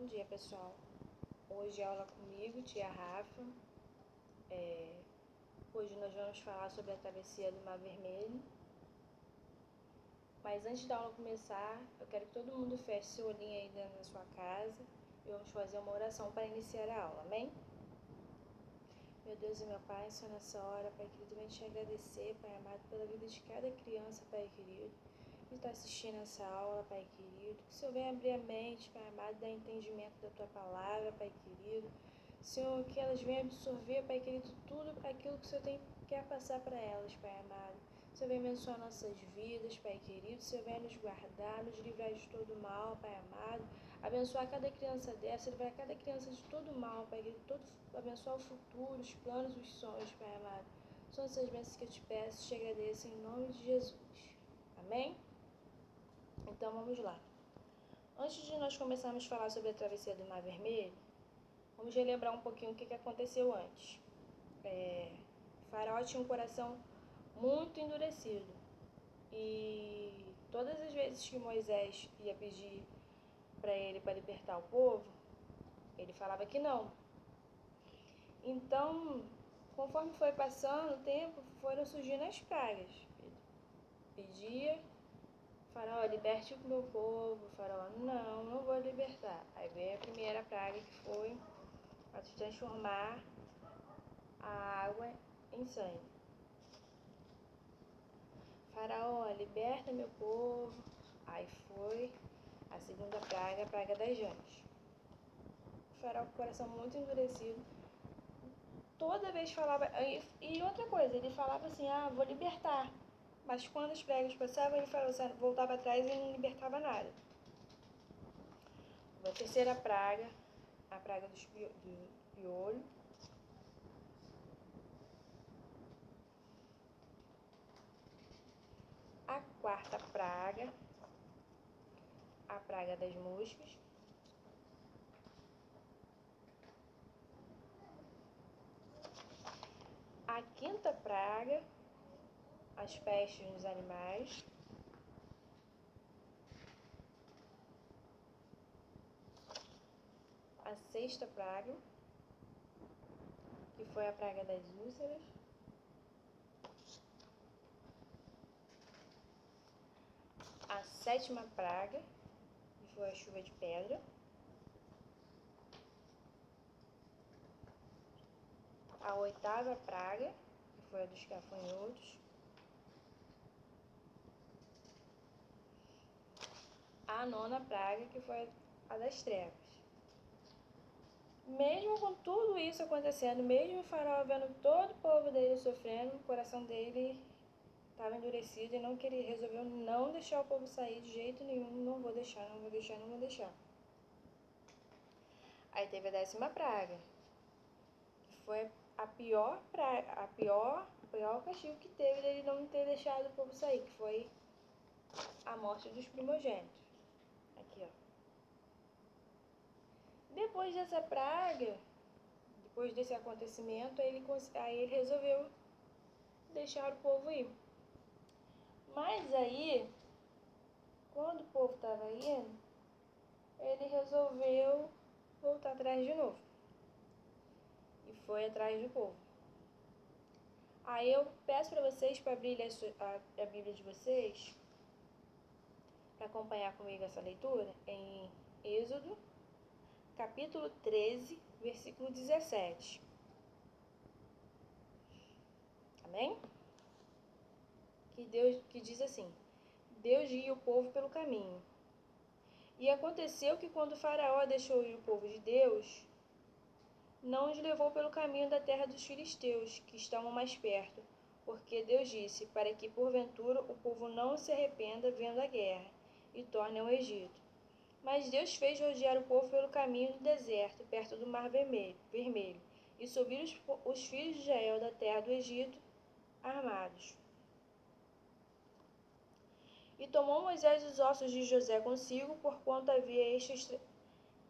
Bom dia, pessoal. Hoje aula comigo, tia Rafa. Hoje nós vamos falar sobre a travessia do Mar Vermelho. Mas antes da aula começar, eu quero que todo mundo feche seu olhinho aí dentro da sua casa e vamos fazer uma oração para iniciar a aula, amém? Meu Deus e meu Pai, Senhor, nessa hora, Pai querido, venho te agradecer, Pai amado, pela vida de cada criança, Pai querido, que está assistindo essa aula, Pai querido. Que o Senhor venha abrir a mente, Pai amado, dar entendimento da Tua palavra, Pai querido. Senhor, que elas venham absorver, Pai querido, tudo aquilo que o Senhor quer passar para elas, Pai amado. O Senhor venha abençoar nossas vidas, Pai querido. O Senhor venha nos guardar, nos livrar de todo mal, Pai amado. Abençoar cada criança dessa, livrar cada criança de todo mal, Pai querido. Abençoar o futuro, os planos, os sonhos, Pai amado. São essas bênçãos que eu te peço, te agradeço em nome de Jesus. Amém? Então vamos lá. Antes de nós começarmos a falar sobre a travessia do Mar Vermelho, vamos relembrar um pouquinho o que aconteceu antes. Faraó tinha um coração muito endurecido. E todas as vezes que Moisés ia pedir para ele para libertar o povo, ele falava que não. Então, conforme foi passando o tempo, foram surgindo as pragas. Pedia, Faraó, liberte o meu povo. Faraó, não vou libertar. Aí veio a primeira praga, que foi a transformar a água em sangue. Faraó, liberta meu povo. Aí foi a segunda praga, a praga das rãs. O Faraó com o coração muito endurecido, toda vez falava. E outra coisa, ele falava assim, vou libertar. Mas quando as pragas passavam, ele voltava atrás e não libertava nada. A terceira praga, a praga do piolho. A quarta praga, a praga das moscas. A quinta praga, as pestes nos animais. A sexta praga, que foi a praga das úlceras. A sétima praga, que foi a chuva de pedra. A oitava praga, que foi a dos gafanhotos. A nona praga, que foi a das trevas. Mesmo com tudo isso acontecendo, mesmo o Faraó vendo todo o povo dele sofrendo, o coração dele estava endurecido e resolveu não deixar o povo sair de jeito nenhum. Não vou deixar. Aí teve a décima praga, que foi o pior castigo que teve dele não ter deixado o povo sair, que foi a morte dos primogênitos. Aqui, ó. Depois dessa praga, depois desse acontecimento, aí ele resolveu deixar o povo ir. Mas aí, quando o povo estava indo, ele resolveu voltar atrás de novo. E foi atrás do povo. Aí eu peço para vocês para abrir a Bíblia de vocês, para acompanhar comigo essa leitura, em Êxodo, capítulo 13, versículo 17. Amém? Que diz assim: Deus guia o povo pelo caminho. E aconteceu que quando Faraó deixou ir o povo de Deus, não os levou pelo caminho da terra dos filisteus, que estavam mais perto, porque Deus disse, para que porventura o povo não se arrependa vendo a guerra, e torne ao Egito. Mas Deus fez rodear o povo pelo caminho do deserto, perto do Mar Vermelho, e subiram os filhos de Israel da terra do Egito, armados. E tomou Moisés os ossos de José consigo, porquanto havia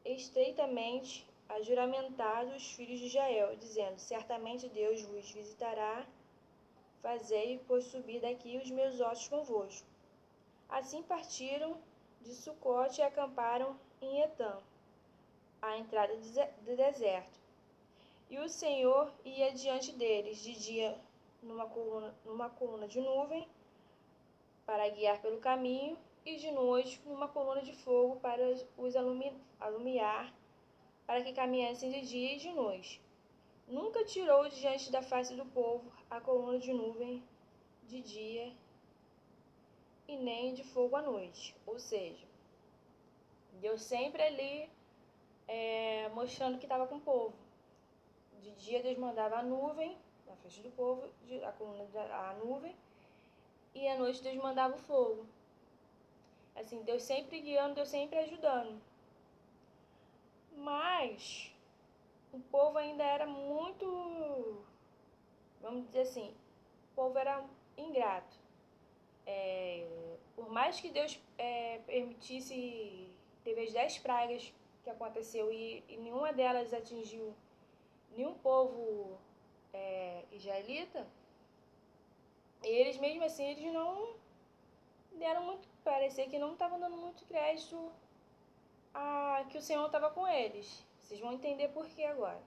estreitamente ajuramentado os filhos de Israel, dizendo, certamente Deus vos visitará, fazei, pois, subir daqui os meus ossos convosco. Assim partiram de Sucote e acamparam em Etã. à entrada do deserto. E o Senhor ia diante deles, de dia numa coluna de nuvem, para guiar pelo caminho, e de noite numa coluna de fogo para os alumiar, para que caminhassem de dia e de noite. Nunca tirou de diante da face do povo a coluna de nuvem de dia e nem de fogo à noite. Ou seja, Deus sempre ali mostrando que estava com o povo. De dia Deus mandava a nuvem na frente do povo, a coluna a nuvem, e à noite Deus mandava o fogo. Assim, Deus sempre guiando, Deus sempre ajudando. Mas o povo ainda era muito, vamos dizer assim, o povo era ingrato. Por mais que Deus permitisse, teve as 10 pragas que aconteceu e nenhuma delas atingiu nenhum povo israelita, eles mesmo assim eles não deram muito, parecia que não estavam dando muito crédito a que o Senhor estava com eles. Vocês vão entender por que agora.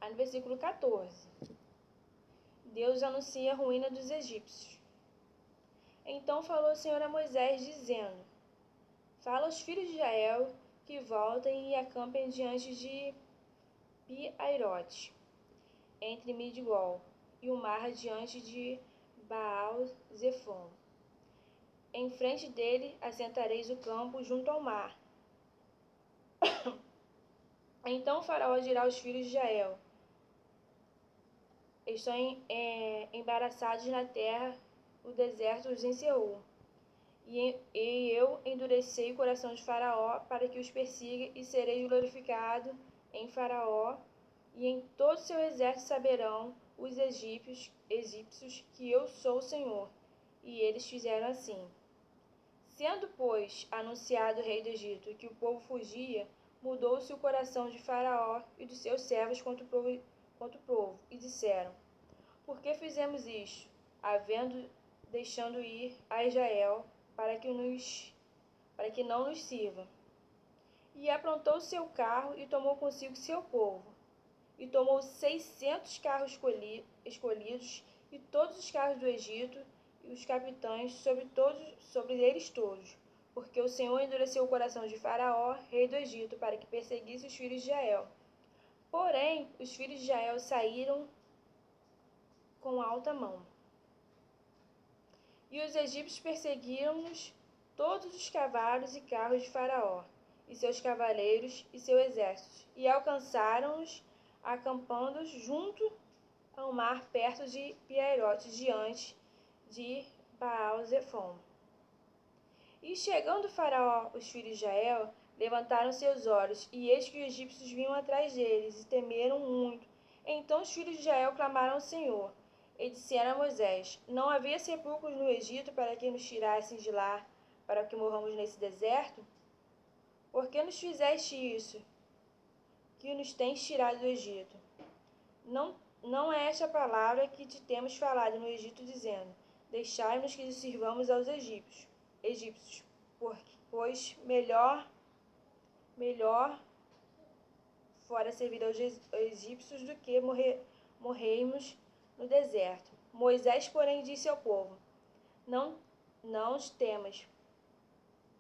Aí no versículo 14, Deus anuncia a ruína dos egípcios. Então falou o Senhor a Moisés, dizendo: Fala aos filhos de Israel que voltem e acampem diante de Pi-Airote, entre Midigol e o mar diante de Baal-Zefon. Em frente dele assentareis o campo junto ao mar. Então o faraó dirá aos filhos de Israel: Estão embaraçados na terra, o deserto os encerrou. E eu endurecei o coração de Faraó para que os persiga, e serei glorificado em Faraó, e em todo o seu exército saberão os egípcios que eu sou o Senhor. E eles fizeram assim. Sendo, pois, anunciado o rei do Egito que o povo fugia, mudou-se o coração de Faraó e dos seus servos contra o povo, e disseram: Por que fizemos isto, deixando ir a Israel, para que não nos sirva? E aprontou seu carro e tomou consigo seu povo. E tomou 600 carros escolhidos e todos os carros do Egito e os capitães sobre eles todos, porque o Senhor endureceu o coração de Faraó, rei do Egito, para que perseguisse os filhos de Israel. Porém, os filhos de Israel saíram com alta mão. E os egípcios perseguiram-nos todos os cavalos e carros de Faraó, e seus cavaleiros e seu exército, e alcançaram-nos acampando junto ao mar perto de Pi-Airote, diante de Baal-Zefon. E chegando Faraó, os filhos de Israel levantaram seus olhos, e eis que os egípcios vinham atrás deles, e temeram muito. Então os filhos de Israel clamaram ao Senhor, e disseram a Moisés: Não havia sepulcros no Egito para que nos tirassem de lá, para que morramos nesse deserto? Por que nos fizeste isso, que nos tens tirado do Egito? Não é esta a palavra que te temos falado no Egito, dizendo: Deixai-nos que sirvamos aos egípcios, pois melhor fora servir aos egípcios do que morrermos no deserto. Moisés, porém, disse ao povo: Não os temas,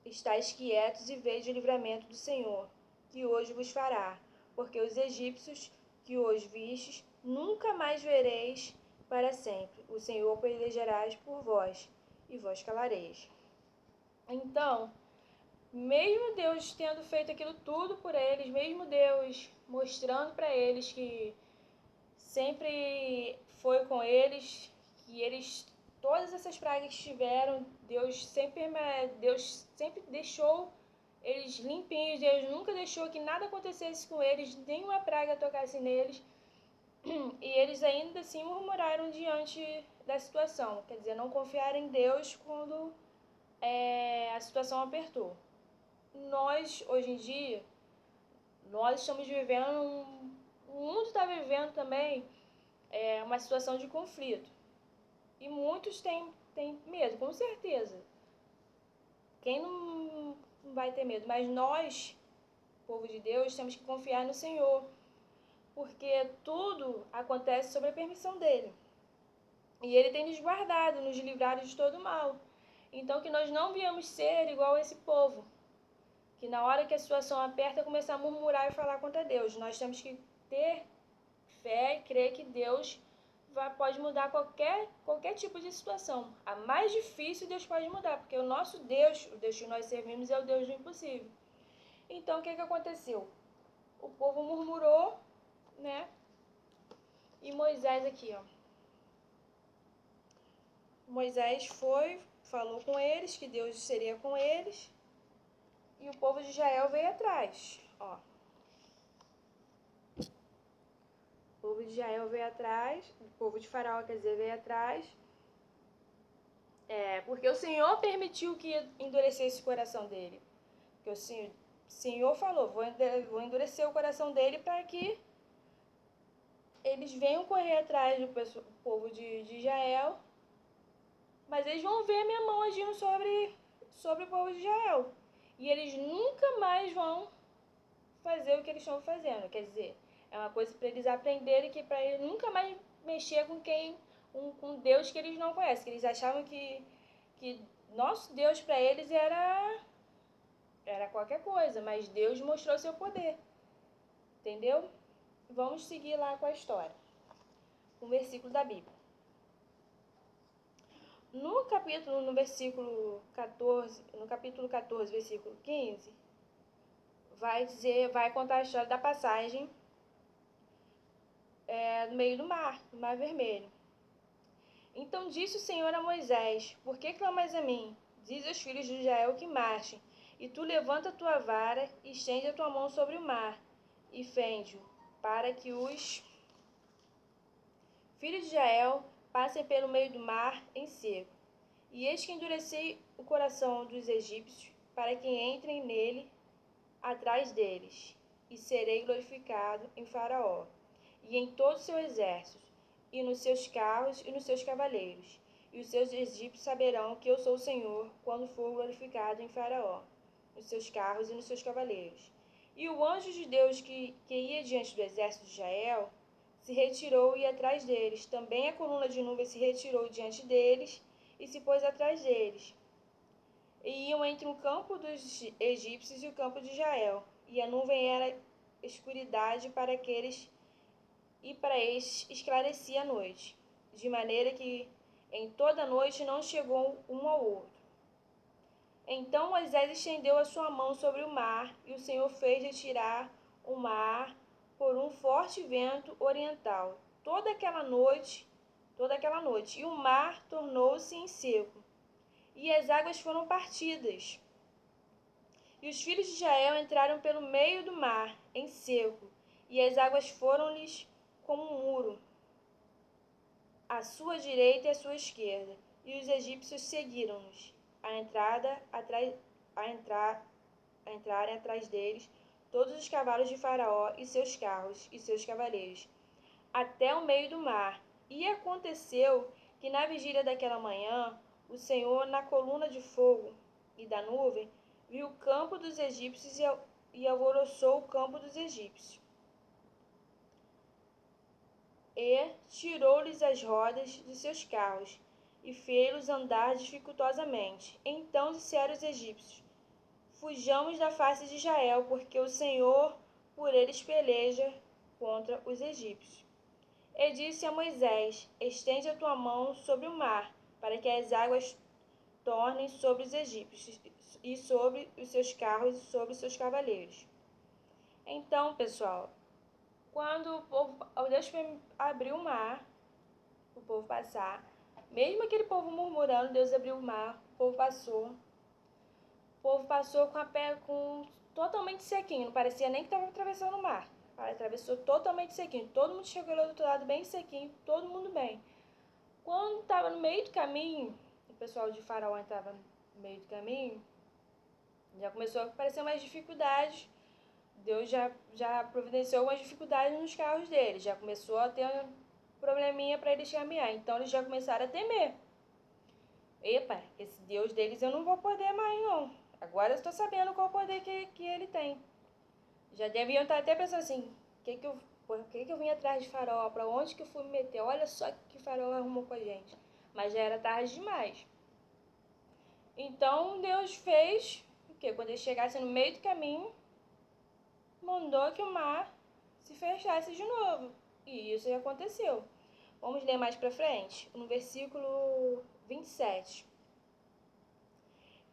estais quietos e vede o livramento do Senhor, que hoje vos fará, porque os egípcios que hoje vistes, nunca mais vereis para sempre. O Senhor pelejará por vós, e vós calareis. Então, mesmo Deus tendo feito aquilo tudo por eles, mesmo Deus mostrando para eles que sempre foi com eles, que eles, todas essas pragas que tiveram, Deus sempre deixou eles limpinhos, Deus nunca deixou que nada acontecesse com eles, nenhuma praga tocasse neles, e eles ainda assim murmuraram diante da situação, quer dizer, não confiaram em Deus quando a situação apertou. Nós, hoje em dia, nós estamos vivendo, o mundo está vivendo também uma situação de conflito. E muitos têm medo, com certeza. Quem não vai ter medo? Mas nós, povo de Deus, temos que confiar no Senhor, porque tudo acontece sob a permissão dele. E ele tem nos guardado, nos livrado de todo mal. Então, que nós não viemos ser igual a esse povo, que na hora que a situação aperta, começar a murmurar e falar contra Deus. Nós temos que ter fé e crer que Deus pode mudar qualquer tipo de situação. A mais difícil Deus pode mudar, porque o nosso Deus, o Deus que nós servimos, é o Deus do impossível. Então, o que aconteceu? O povo murmurou, né? E Moisés aqui, ó. Moisés falou com eles que Deus seria com eles. E o povo de Israel veio atrás, ó. O povo de Israel veio atrás, o povo de Faraó, quer dizer, veio atrás. Porque o Senhor permitiu que endurecesse o coração dele. Porque o Senhor falou, vou endurecer o coração dele para que eles venham correr atrás do povo de Israel. Mas eles vão ver a minha mão agindo sobre o povo de Israel. E eles nunca mais vão fazer o que eles estão fazendo. Quer dizer, é uma coisa para eles aprenderem, que para eles nunca mais mexer com Deus que eles não conhecem. Que eles achavam que nosso Deus para eles era qualquer coisa, mas Deus mostrou seu poder. Entendeu? Vamos seguir lá com a história. Um versículo da Bíblia. No capítulo 14, versículo 15, vai contar a história da passagem no meio do mar Vermelho. Então disse o Senhor a Moisés: Por que clamas a mim? Diz aos filhos de Israel que marchem, e tu levanta a tua vara e estende a tua mão sobre o mar, e fende-o, para que os filhos de Israel passem pelo meio do mar em seco. E eis que endureci o coração dos egípcios, para que entrem nele atrás deles, e serei glorificado em Faraó, e em todo o seu exército, e nos seus carros e nos seus cavaleiros. E os seus egípcios saberão que eu sou o Senhor, quando for glorificado em Faraó, nos seus carros e nos seus cavaleiros. E o anjo de Deus que ia diante do exército de Israel se retirou e ia atrás deles. Também a coluna de nuvem se retirou diante deles e se pôs atrás deles. E iam entre o campo dos egípcios e o campo de Israel. E a nuvem era escuridade para aqueles, e para eles esclarecia a noite, de maneira que em toda a noite não chegou um ao outro. Então Moisés estendeu a sua mão sobre o mar, e o Senhor fez retirar o mar por um forte vento oriental toda aquela noite, e o mar tornou-se em seco, e as águas foram partidas. E os filhos de Israel entraram pelo meio do mar, em seco, e as águas foram-lhes como um muro, à sua direita e à sua esquerda. E os egípcios seguiram-nos, entrarem atrás deles todos os cavalos de Faraó e seus carros e seus cavaleiros, até o meio do mar. E aconteceu que na vigília daquela manhã, o Senhor, na coluna de fogo e da nuvem, viu o campo dos egípcios e alvoroçou o campo dos egípcios. E tirou-lhes as rodas de seus carros, e fê-los andar dificultosamente. Então disseram os egípcios: Fujamos da face de Israel, porque o Senhor por eles peleja contra os egípcios. E disse a Moisés: Estende a tua mão sobre o mar, para que as águas tornem sobre os egípcios, e sobre os seus carros e sobre os seus cavaleiros. Então, pessoal, quando Deus abriu o mar, o povo passar, mesmo aquele povo murmurando, Deus abriu o mar, o povo passou com totalmente sequinho, não parecia nem que estava atravessando o mar. Atravessou totalmente sequinho, todo mundo chegou lá do outro lado bem sequinho, todo mundo bem. Quando estava no meio do caminho, o pessoal de Faraó estava no meio do caminho, já começou a aparecer umas dificuldades. Deus já providenciou umas dificuldades nos carros deles, já começou a ter um probleminha para eles caminhar, então eles já começaram a temer. Epa, esse Deus deles eu não vou poder mais não, agora eu estou sabendo qual o poder que ele tem. Já deviam estar até pensando assim, por que eu vim atrás de Faraó? Para onde que eu fui me meter? Olha só que Faraó arrumou com a gente. Mas já era tarde demais. Então Deus fez o quê? Quando eles chegassem no meio do caminho, mandou que o mar se fechasse de novo. E isso aconteceu. Vamos ler mais para frente, no versículo 27.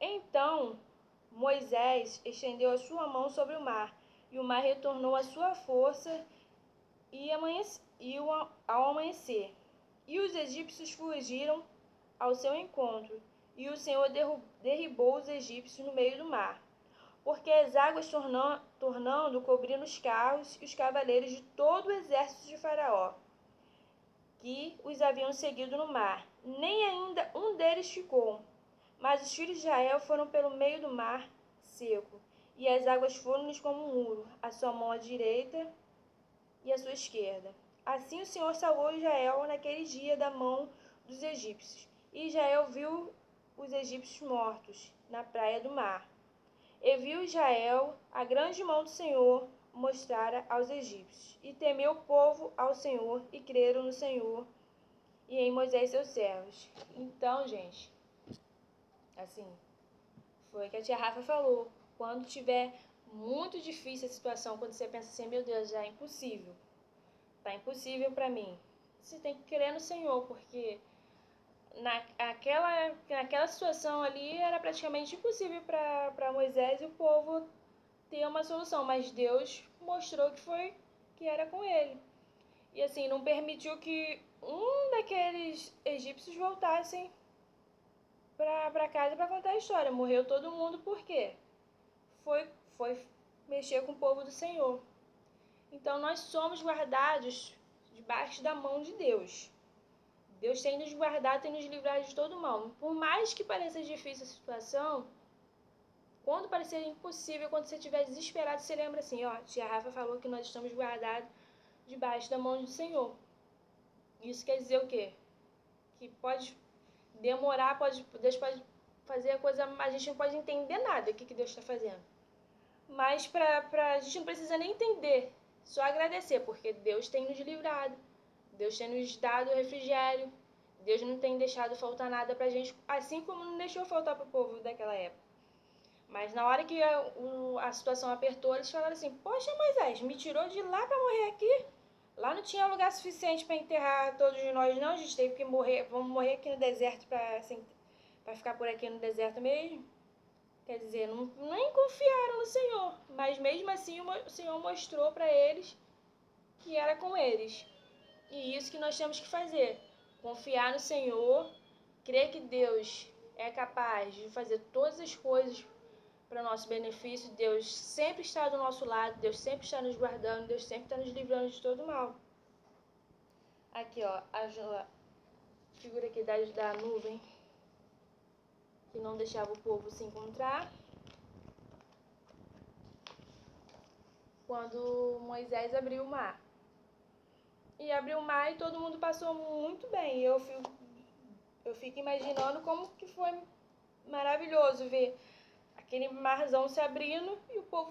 Então Moisés estendeu a sua mão sobre o mar, e o mar retornou à sua força ao amanhecer. E os egípcios fugiram ao seu encontro, e o Senhor derribou os egípcios no meio do mar, porque as águas tornando cobriram os carros e os cavaleiros de todo o exército de Faraó, que os haviam seguido no mar. Nem ainda um deles ficou. Mas os filhos de Israel foram pelo meio do mar seco, e as águas foram-lhes como um muro, a sua mão à direita e a sua esquerda. Assim o Senhor salvou Israel naquele dia da mão dos egípcios. E Israel viu os egípcios mortos na praia do mar. E viu Israel a grande mão do Senhor mostrara aos egípcios. E temeu o povo ao Senhor, e creram no Senhor e em Moisés seus servos. Então, gente, assim, foi o que a tia Rafa falou. Quando tiver muito difícil a situação, quando você pensa assim, meu Deus, já é impossível. Tá impossível para mim. Você tem que crer no Senhor, porque naquela situação ali era praticamente impossível para Moisés e o povo ter uma solução. Mas Deus mostrou que era com ele. E assim, não permitiu que um daqueles egípcios voltassem para casa para contar a história. Morreu todo mundo por quê? Foi mexer com o povo do Senhor. Então nós somos guardados debaixo da mão de Deus. Deus tem nos guardado, tem nos livrado de todo mal. Por mais que pareça difícil a situação, quando parecer impossível, quando você estiver desesperado, você lembra assim, ó, tia Rafa falou que nós estamos guardados debaixo da mão do Senhor. Isso quer dizer o quê? Que pode demorar, Deus pode fazer a coisa, a gente não pode entender nada o que Deus está fazendo. Mas a gente não precisa nem entender, só agradecer, porque Deus tem nos livrado, Deus tem nos dado refrigério, Deus não tem deixado faltar nada pra gente, assim como não deixou faltar pro povo daquela época. Mas na hora que a situação apertou, eles falaram assim, poxa Moisés, me tirou de lá pra morrer aqui? Lá não tinha lugar suficiente para enterrar todos nós não, a gente teve que morrer, vamos morrer aqui no deserto para ficar por aqui no deserto mesmo. Quer dizer, nem confiaram no Senhor, mas mesmo assim o Senhor mostrou para eles que era com eles. E isso que nós temos que fazer, confiar no Senhor, crer que Deus é capaz de fazer todas as coisas para o nosso benefício. Deus sempre está do nosso lado, Deus sempre está nos guardando, Deus sempre está nos livrando de todo mal. Aqui, ó, a figura aqui da nuvem que não deixava o povo se encontrar. Quando Moisés abriu o mar. E abriu o mar e todo mundo passou muito bem. Eu fico imaginando como que foi maravilhoso ver aquele marzão se abrindo e o povo